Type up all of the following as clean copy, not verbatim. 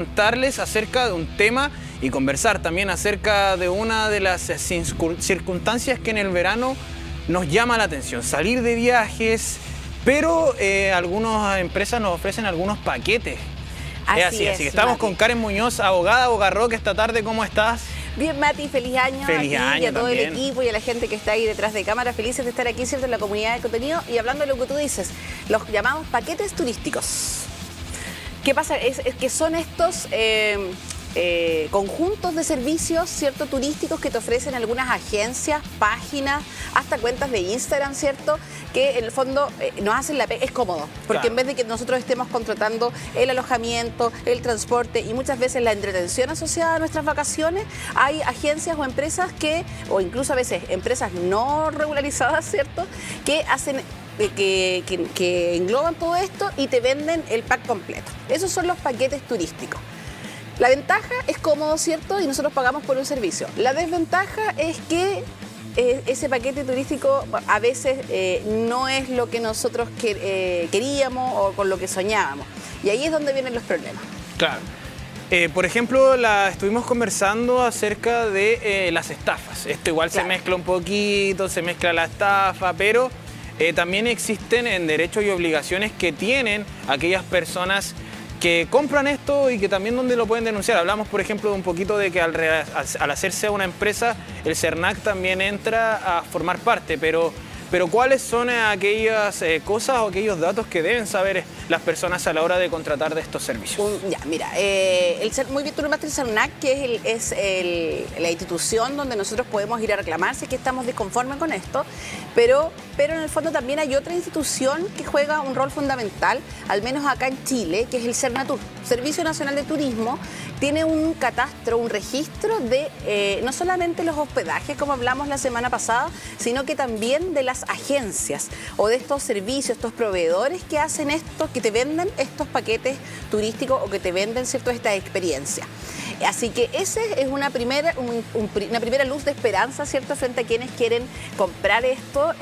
Contarles acerca de un tema y conversar también acerca de una de las circunstancias que en el verano nos llama la atención, salir de viajes, pero algunas empresas nos ofrecen algunos paquetes. Así que estamos con Karen Muñoz, abogada, Bogarroque, esta tarde. ¿Cómo estás? Bien, Mati, feliz año. Feliz año y a todo también. El equipo y a la gente que está ahí detrás de cámara, felices de estar aquí, ¿cierto?, en la comunidad de contenido. Y hablando de lo que tú dices, los llamamos paquetes turísticos. ¿Qué pasa? Es que son estos conjuntos de servicios, ¿cierto?, turísticos que te ofrecen algunas agencias, páginas, hasta cuentas de Instagram, ¿cierto?, que en el fondo nos hacen la pega. Es cómodo, porque en vez de que nosotros estemos contratando el alojamiento, el transporte y muchas veces la entretención asociada a nuestras vacaciones, hay agencias o empresas o incluso a veces empresas no regularizadas, ¿cierto?, que hacen que engloban todo esto y te venden el pack completo. Esos son los paquetes turísticos. La ventaja es cómodo, ¿cierto?, y nosotros pagamos por un servicio. La desventaja es que ese paquete turístico a veces no es lo que nosotros queríamos o con lo que soñábamos. Y ahí es donde vienen los problemas. Claro. Por ejemplo, estuvimos conversando acerca de las estafas. Esto igual se mezcla un poquito, se mezcla la estafa, pero también existen derechos y obligaciones que tienen aquellas personas que compran esto y que también donde lo pueden denunciar. Hablamos, por ejemplo, de un poquito de que al hacerse una empresa, el CERNAC también entra a formar parte, pero ¿cuáles son aquellas cosas o aquellos datos que deben saber las personas a la hora de contratar de estos servicios? Mira, muy bien tú nombraste el CERNAC, que es la institución donde nosotros podemos ir a reclamar si es que estamos disconformes con esto, pero en el fondo también hay otra institución que juega un rol fundamental, al menos acá en Chile, que es el Sernatur, Servicio Nacional de Turismo. Tiene un catastro, un registro de no solamente los hospedajes, como hablamos la semana pasada, sino que también de las agencias o de estos servicios, estos proveedores que hacen esto, que te venden estos paquetes turísticos o que te venden, ¿cierto?, esta experiencia. Así que esa es una primera luz de esperanza, ¿cierto?, frente a quienes quieren comprar esto.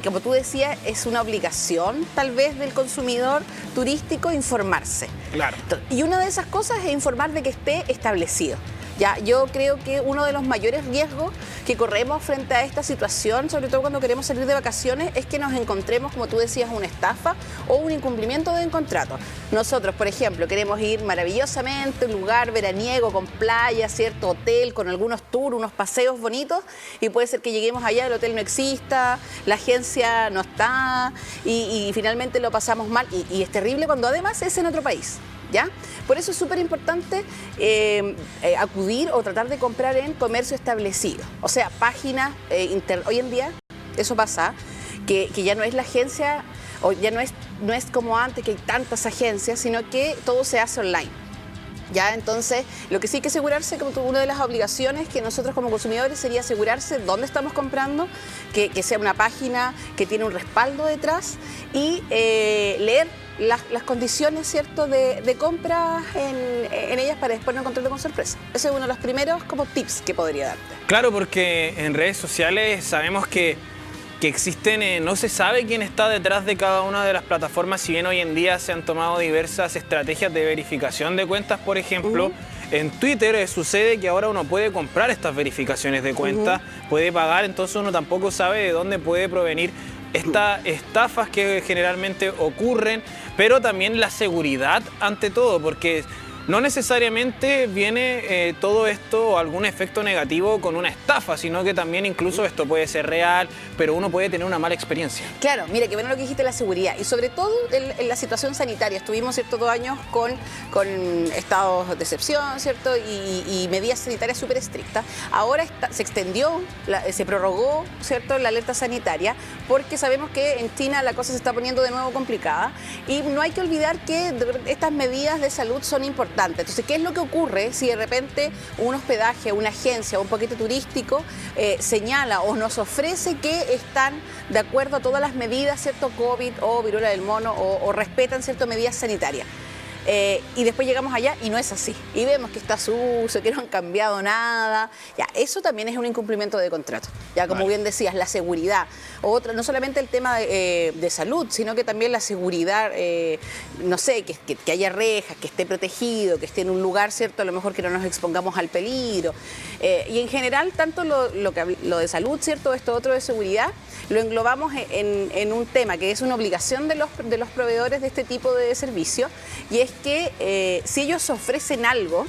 Como tú decías, es una obligación tal vez del consumidor turístico informarse. Claro. Y una de esas cosas es informar de que esté establecido. Ya, yo creo que uno de los mayores riesgos que corremos frente a esta situación, sobre todo cuando queremos salir de vacaciones, es que nos encontremos, como tú decías, una estafa o un incumplimiento de un contrato. Nosotros, por ejemplo, queremos ir maravillosamente a un lugar veraniego con playa, cierto, hotel, con algunos tours, unos paseos bonitos, y puede ser que lleguemos allá, el hotel no exista, la agencia no está, y finalmente lo pasamos mal, y es terrible cuando además es en otro país. ¿Ya? Por eso es súper importante acudir o tratar de comprar en comercio establecido. O sea, páginas hoy en día, eso pasa, que ya no es la agencia, o ya no es como antes, que hay tantas agencias, sino que todo se hace online. ¿Ya? Entonces, lo que sí hay que asegurarse, como una de las obligaciones que nosotros como consumidores sería asegurarse dónde estamos comprando, que sea una página que tiene un respaldo detrás y leer las condiciones, ¿cierto?, de compra en ellas para después no encontrarlo con sorpresa. Ese es uno de los primeros como tips que podría darte. Claro, porque en redes sociales sabemos que existen, no se sabe quién está detrás de cada una de las plataformas, si bien hoy en día se han tomado diversas estrategias de verificación de cuentas, por ejemplo. En Twitter sucede que ahora uno puede comprar estas verificaciones de cuentas, puede pagar, entonces uno tampoco sabe de dónde puede provenir estas estafas que generalmente ocurren, pero también la seguridad ante todo, porque no necesariamente viene todo esto o algún efecto negativo con una estafa, sino que también incluso esto puede ser real, pero uno puede tener una mala experiencia. Claro, mira, que bueno lo que dijiste, la seguridad, y sobre todo en la situación sanitaria. Estuvimos, ¿cierto?, 2 años con estados de excepción, ¿cierto?, y medidas sanitarias súper estrictas. Ahora se extendió, se prorrogó, ¿cierto?, la alerta sanitaria, porque sabemos que en China la cosa se está poniendo de nuevo complicada, y no hay que olvidar que estas medidas de salud son importantes. Entonces, ¿qué es lo que ocurre si de repente un hospedaje, una agencia o un paquete turístico señala o nos ofrece que están de acuerdo a todas las medidas, ¿cierto?, COVID o viruela del mono, o respetan ciertas medidas sanitarias? Y después llegamos allá y no es así. Y vemos que está sucio, que no han cambiado nada. Ya, eso también es un incumplimiento de contrato. Ya, como bien decías, la seguridad. Otra, no solamente el tema de salud, sino que también la seguridad, no sé, que haya rejas, que esté protegido, que esté en un lugar, ¿cierto? A lo mejor que no nos expongamos al peligro. Y en general, tanto lo de salud, ¿cierto? Esto otro de seguridad, lo englobamos en un tema que es una obligación de los proveedores de este tipo de servicio, y es que si ellos ofrecen algo,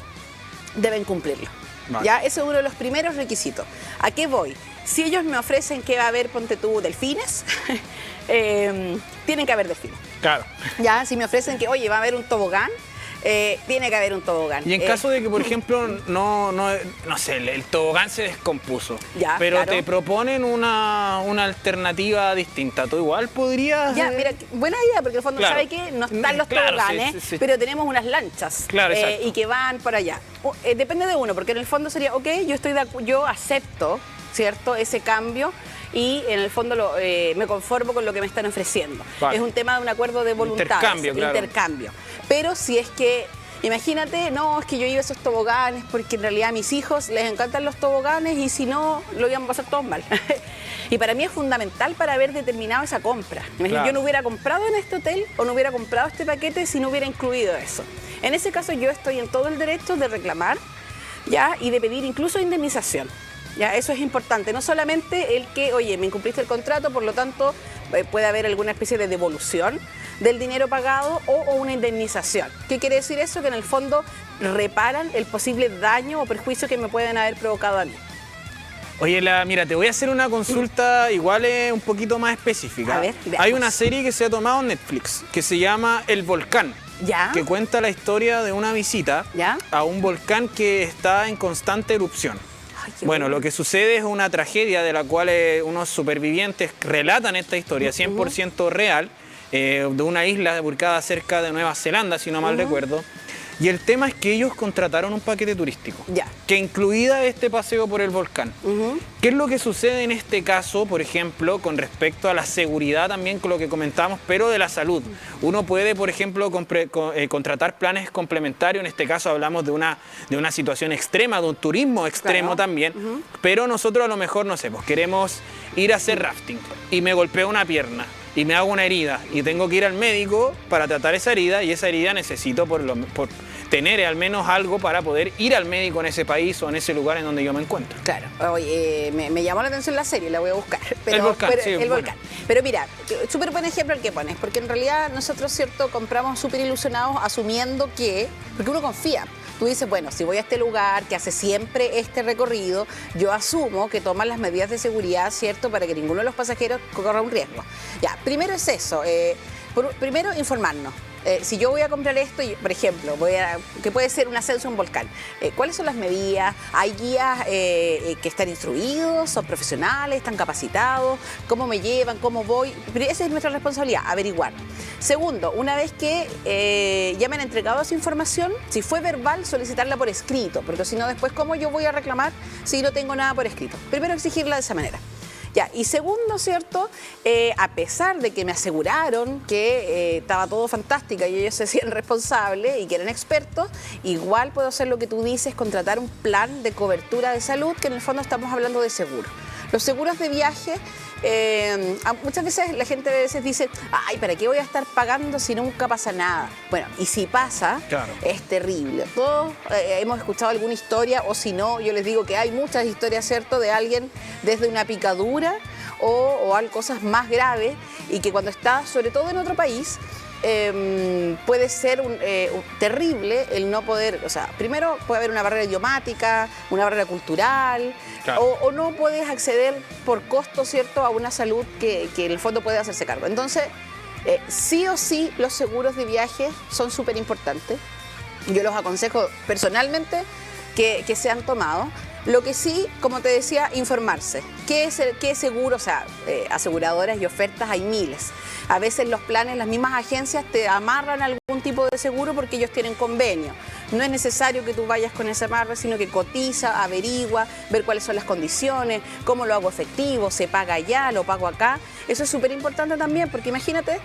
deben cumplirlo. Vale. ¿Ya? Ese es uno de los primeros requisitos. ¿A qué voy? Si ellos me ofrecen que va a haber, ponte tú, delfines, tienen que haber delfines. Claro. Ya, si me ofrecen que, oye, va a haber un tobogán, tiene que haber un tobogán. Y en caso de que, por ejemplo, no sé, el tobogán se descompuso, ya, pero claro, te proponen una alternativa distinta, ¿tú igual podrías...? Ya, mira, buena idea, porque en el fondo, claro, ¿sabe qué? No están los toboganes, sí. Pero tenemos unas lanchas, claro, y que van por allá. Depende de uno, porque en el fondo sería, ok, yo acepto, ¿cierto?, ese cambio, y en el fondo me conformo con lo que me están ofreciendo. Vale. Es un tema de un acuerdo de voluntades, intercambio. Pero si es que, imagínate, no, es que yo iba a esos toboganes porque en realidad a mis hijos les encantan los toboganes y si no, lo iban a pasar todos mal. Y para mí es fundamental para haber determinado esa compra. Claro. Yo no hubiera comprado en este hotel o no hubiera comprado este paquete si no hubiera incluido eso. En ese caso yo estoy en todo el derecho de reclamar, ¿ya?, y de pedir incluso indemnización. Ya, eso es importante, no solamente el que, oye, me incumpliste el contrato, por lo tanto puede haber alguna especie de devolución del dinero pagado o una indemnización. ¿Qué quiere decir eso? Que en el fondo reparan el posible daño o perjuicio que me pueden haber provocado a mí. Oye, mira, te voy a hacer una consulta igual un poquito más específica. A ver, hay una serie que se ha tomado en Netflix que se llama El Volcán. ¿Ya? Que cuenta la historia de una visita, ¿ya?, a un volcán que está en constante erupción. Ay, bueno, lo que sucede es una tragedia de la cual unos supervivientes relatan esta historia 100% real, de una isla ubicada cerca de Nueva Zelanda, si no mal recuerdo. Y el tema es que ellos contrataron un paquete turístico, que incluía este paseo por el volcán. ¿Qué es lo que sucede en este caso, por ejemplo, con respecto a la seguridad también, con lo que comentábamos, pero de la salud? Uno puede, por ejemplo, contratar planes complementarios. En este caso hablamos de una situación extrema, de un turismo extremo, claro, también. Pero nosotros a lo mejor, no sé, pues queremos ir a hacer rafting y me golpeo una pierna y me hago una herida y tengo que ir al médico para tratar esa herida, y esa herida necesito por tener al menos algo para poder ir al médico en ese país o en ese lugar en donde yo me encuentro. Claro. Oye, me llamó la atención la serie, la voy a buscar. El volcán, sí, el volcán. Pero mira, súper buen ejemplo el que pones, porque en realidad nosotros, ¿cierto?, compramos súper ilusionados asumiendo que, porque uno confía. Tú dices, bueno, si voy a este lugar que hace siempre este recorrido, yo asumo que toman las medidas de seguridad, ¿cierto?, para que ninguno de los pasajeros corra un riesgo. Ya, primero es eso, primero informarnos. Si yo voy a comprar esto, por ejemplo, que puede ser un ascenso a un volcán, ¿cuáles son las medidas? ¿Hay guías que están instruidos, son profesionales, están capacitados? ¿Cómo me llevan? ¿Cómo voy? Pero esa es nuestra responsabilidad, averiguar. Segundo, una vez que ya me han entregado esa información, si fue verbal, solicitarla por escrito, porque si no, después, ¿cómo yo voy a reclamar si no tengo nada por escrito? Primero, exigirla de esa manera. Ya, y segundo, ¿cierto?, a pesar de que me aseguraron que estaba todo fantástico y ellos se hacían responsables y que eran expertos, igual puedo hacer lo que tú dices, contratar un plan de cobertura de salud, que en el fondo estamos hablando de seguro. Los seguros de viaje, muchas veces la gente a veces dice, ay, ¿para qué voy a estar pagando si nunca pasa nada? Bueno, y si pasa, claro, es terrible. Todos hemos escuchado alguna historia, o si no, yo les digo que hay muchas historias, ¿cierto?, de alguien desde una picadura o cosas más graves, y que cuando está, sobre todo en otro país, puede ser terrible el no poder, o sea, primero puede haber una barrera idiomática, una barrera cultural, claro, o no puedes acceder por costo, ¿cierto?, a una salud que en el fondo puede hacerse cargo. Entonces, sí o sí, los seguros de viaje son súper importantes. Yo los aconsejo personalmente que sean tomados. Lo que sí, como te decía, informarse. ¿Qué es seguro? O sea, aseguradoras y ofertas hay miles. A veces los planes, las mismas agencias te amarran a algún tipo de seguro porque ellos tienen convenio. No es necesario que tú vayas con ese amarre, sino que cotiza, averigua, ver cuáles son las condiciones, cómo lo hago efectivo, se paga allá, lo pago acá. Eso es súper importante también, porque imagínate,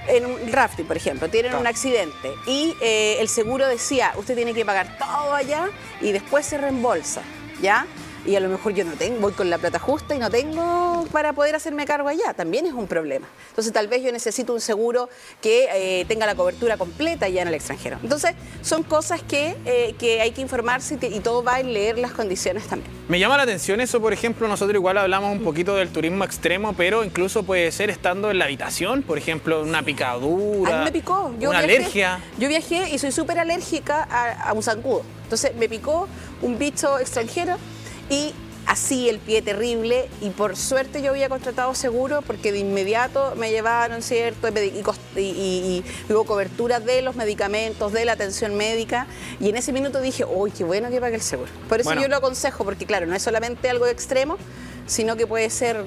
en un rafting, por ejemplo, tienen un accidente y el seguro decía, usted tiene que pagar todo allá y después se reembolsa, ¿ya? Y a lo mejor yo no tengo, voy con la plata justa y no tengo para poder hacerme cargo allá, también es un problema. Entonces tal vez yo necesito un seguro que tenga la cobertura completa allá en el extranjero. Entonces son cosas que hay que informarse y todo va en leer las condiciones también. Me llama la atención eso, por ejemplo, nosotros igual hablamos un poquito del turismo extremo, pero incluso puede ser estando en la habitación, por ejemplo, una picadura, a mí me picó. Una alergia. Yo viajé y soy súper alérgica a un zancudo. Entonces me picó un bicho extranjero y así el pie terrible, y por suerte yo había contratado seguro porque de inmediato me llevaron, ¿cierto? Y hubo cobertura de los medicamentos, de la atención médica, y en ese minuto dije, uy, qué bueno que pague el seguro. Por eso yo lo aconsejo, porque claro, no es solamente algo extremo, sino que puede ser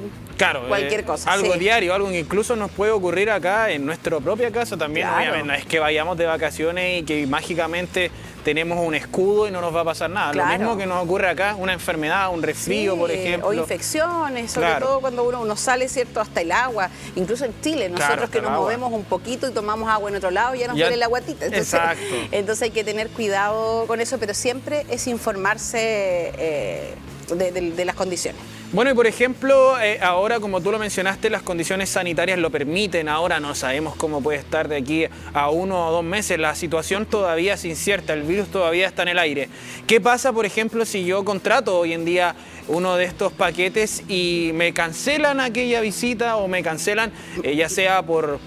cualquier cosa. Algo diario, algo que incluso nos puede ocurrir acá en nuestra propia casa también. Obviamente, no es que vayamos de vacaciones y que mágicamente tenemos un escudo y no nos va a pasar nada. Lo mismo que nos ocurre acá, una enfermedad, un resfrío, por ejemplo. O infecciones, sobre todo cuando uno sale, ¿cierto? Hasta el agua. Incluso en Chile, nosotros que nos movemos un poquito y tomamos agua en otro lado, ya nos duele la guatita. Entonces hay que tener cuidado con eso, pero siempre es informarse de las condiciones. Bueno, y por ejemplo, ahora como tú lo mencionaste, las condiciones sanitarias lo permiten, ahora no sabemos cómo puede estar de aquí a 1 o 2 meses, la situación todavía es incierta, el virus todavía está en el aire. ¿Qué pasa, por ejemplo, si yo contrato hoy en día uno de estos paquetes y me cancelan aquella visita o me cancelan, ya sea por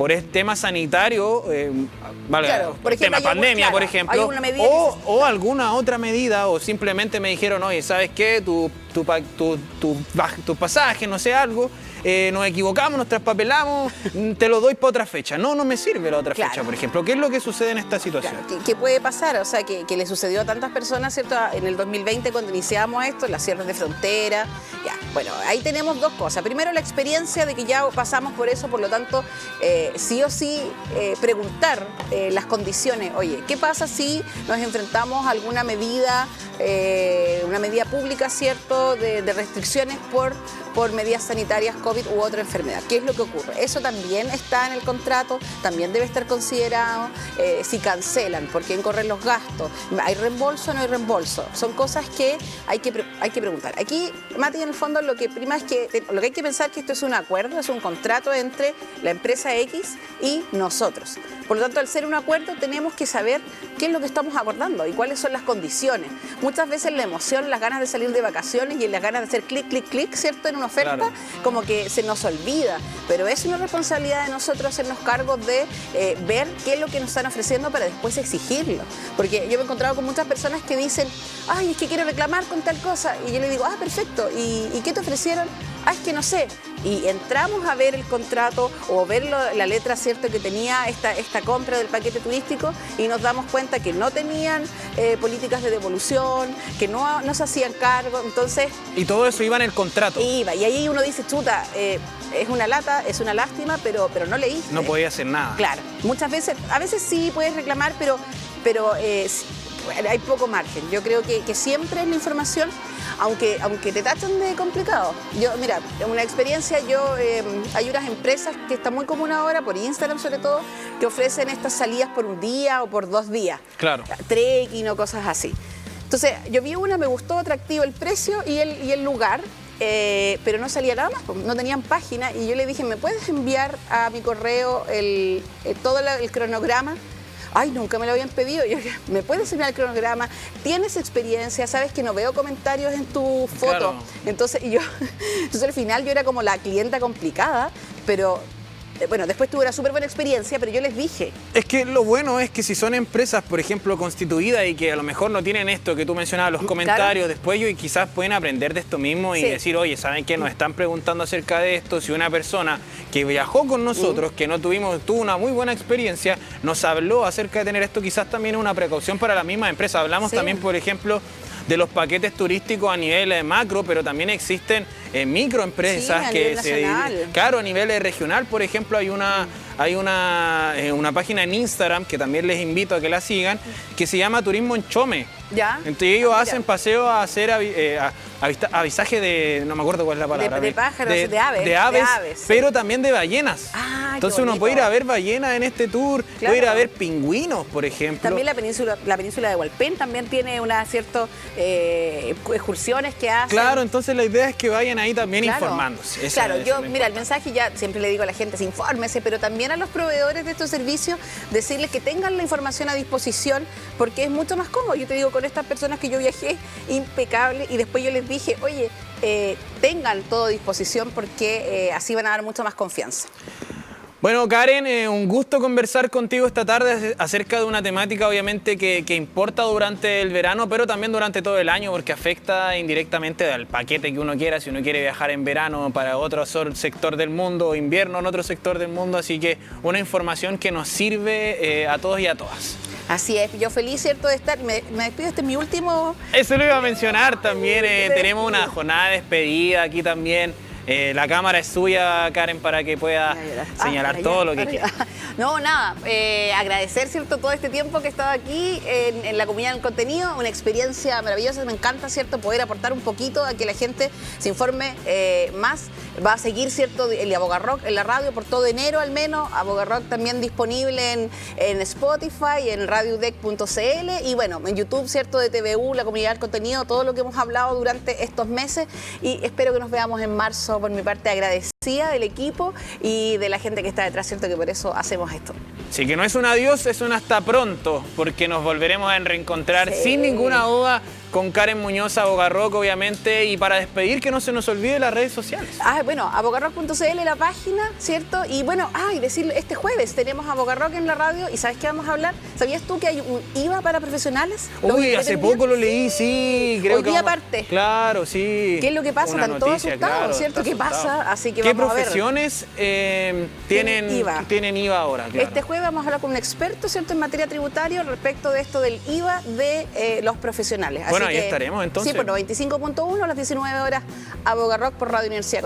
el tema sanitario, por ejemplo, tema pandemia, por ejemplo, o alguna otra medida, o simplemente me dijeron, oye, ¿sabes qué? Tu pasaje, no sé, algo, nos equivocamos, nos traspapelamos, te lo doy para otra fecha. No me sirve la otra fecha, por ejemplo. ¿Qué es lo que sucede en esta situación? ¿Qué puede pasar? O sea, que le sucedió a tantas personas, ¿cierto? En el 2020, cuando iniciamos esto, las cierres de frontera. Bueno, ahí tenemos dos cosas. Primero, la experiencia de que ya pasamos por eso, por lo tanto, sí o sí preguntar las condiciones. Oye, ¿qué pasa si nos enfrentamos a alguna medida, una medida pública, ¿cierto?, de restricciones por medidas sanitarias, COVID u otra enfermedad? ¿Qué es lo que ocurre? Eso también está en el contrato, también debe estar considerado. Si cancelan, ¿por qué corren los gastos? ¿Hay reembolso o no hay reembolso? Son cosas que hay que preguntar. Aquí, Mati, en el fondo lo que prima es que lo que hay que pensar es que esto es un acuerdo, es un contrato entre la empresa X y nosotros. Por lo tanto, al ser un acuerdo tenemos que saber qué es lo que estamos acordando y cuáles son las condiciones. Muchas veces la emoción, las ganas de salir de vacaciones y las ganas de hacer clic, clic, clic, ¿cierto?, en una oferta, como que se nos olvida. Pero es una responsabilidad de nosotros hacernos cargo de ver qué es lo que nos están ofreciendo para después exigirlo. Porque yo me he encontrado con muchas personas que dicen, ay, es que quiero reclamar con tal cosa. Y yo le digo, perfecto. ¿Y qué te ofrecieron? Es que no sé. Y entramos a ver el contrato o ver la letra, ¿cierto?, que tenía esta compra del paquete turístico, y nos damos cuenta que no tenían políticas de devolución, que no se hacían cargo. Entonces, y todo eso iba en el contrato. Iba, y ahí uno dice, chuta, es una lata, es una lástima, pero no leíste. No podía hacer nada. Claro, muchas veces, a veces sí puedes reclamar, pero hay poco margen. Yo creo que siempre es la información, aunque te tachan de complicado. Mira, una experiencia, hay unas empresas que están muy comunes ahora, por Instagram sobre todo, que ofrecen estas salidas por un día o por 2 días. Claro. Trekking o cosas así. Entonces, yo vi una, me gustó, atractivo el precio y el lugar, pero no salía nada más, no tenían página, y yo le dije, ¿me puedes enviar a mi correo todo el cronograma? Ay, nunca me lo habían pedido. Yo, ¿me puedes enviar el cronograma? ¿Tienes experiencia? ¿Sabes que no veo comentarios en tu foto? Claro. Entonces al final yo era como la clienta complicada, pero bueno, después tuve una súper buena experiencia, pero yo les dije. Es que lo bueno es que si son empresas, por ejemplo, constituidas y que a lo mejor no tienen esto que tú mencionabas, los comentarios, después ellos quizás pueden aprender de esto mismo y decir, oye, ¿saben qué? Nos están preguntando acerca de esto. Si una persona que viajó con nosotros, que tuvo una muy buena experiencia, nos habló acerca de tener esto, quizás también es una precaución para la misma empresa. Hablamos también, por ejemplo, de los paquetes turísticos a nivel macro, pero también existen microempresas Sí, a que nivel nacional. claro, a nivel regional, por ejemplo, hay una página en Instagram que también les invito a que la sigan, que se llama Turismo en Chome. ¿Ya? Entonces ellos Mira. hacen paseo a hacer avisaje de, no me acuerdo cuál es la palabra. De pájaros, de aves. De aves, Sí. pero también de ballenas. Ah, qué entonces uno bonito. puede ir a ver ballenas en este tour, Claro. puede ir a ver pingüinos, por ejemplo. También la península de Hualpén también tiene una cierta excursiones que hacen. Claro, entonces la idea es que vayan ahí también Claro. informándose. Claro, Eso yo, es lo mira, el importante. mensaje ya siempre le digo a la gente, infórmese, pero también a los proveedores de estos servicios, decirles que tengan la información a disposición, porque es mucho más cómodo. Yo te digo, con estas personas que yo viajé, impecable, y después yo les dije, oye, tengan todo a disposición porque así van a dar mucha más confianza. Bueno, Karen, un gusto conversar contigo esta tarde acerca de una temática obviamente que importa durante el verano, pero también durante todo el año porque afecta indirectamente al paquete que uno quiera, si uno quiere viajar en verano para otro sector del mundo o invierno en otro sector del mundo, así que una información que nos sirve a todos y a todas. Así es, yo feliz, ¿cierto?, de estar, me despido, este es mi último... Eso lo iba a mencionar también, tenemos una jornada de despedida aquí también. La cámara es suya, Karen, para que pueda señalar todo lo que quiera. No, nada, agradecer, ¿cierto?, todo este tiempo que he estado aquí en la comunidad del contenido, una experiencia maravillosa, me encanta, ¿cierto?, poder aportar un poquito a que la gente se informe más. Va a seguir, ¿cierto?, el Abogarrock en la radio por todo enero al menos, Abogarrock también disponible en Spotify, en radiodec.cl y bueno, en YouTube, ¿cierto?, de TVU, la comunidad del contenido, todo lo que hemos hablado durante estos meses y espero que nos veamos en marzo. Por mi parte, agradecida del equipo y de la gente que está detrás, ¿cierto?, que por eso hacemos esto. Así que no es un adiós, es un hasta pronto, porque nos volveremos a reencontrar Sí. sin ninguna duda con Karen Muñoz, Abogarrock, obviamente, y para despedir que no se nos olvide las redes sociales. Bueno, abogarrock.cl la página, ¿cierto? Y bueno, y decirle, este jueves tenemos Abogarrock en la radio y ¿sabes qué vamos a hablar? ¿Sabías tú que hay un IVA para profesionales? Uy, hace poco lo leí, sí, creo Hoy que día vamos- parte. Claro, sí. ¿Qué es lo que pasa? Una Están todos noticia, asustados, claro, ¿cierto? está ¿Qué asustado. pasa? Así que ¿Qué vamos a ver. profesiones tienen IVA? tienen IVA ahora? Claro. Este jueves vamos a hablar con un experto, ¿cierto?, en materia tributaria respecto de esto del IVA de los profesionales. Así Bueno, ahí que, estaremos entonces. Sí, por 95.1 a las 19 horas, Abogarrock por Radio Universidad.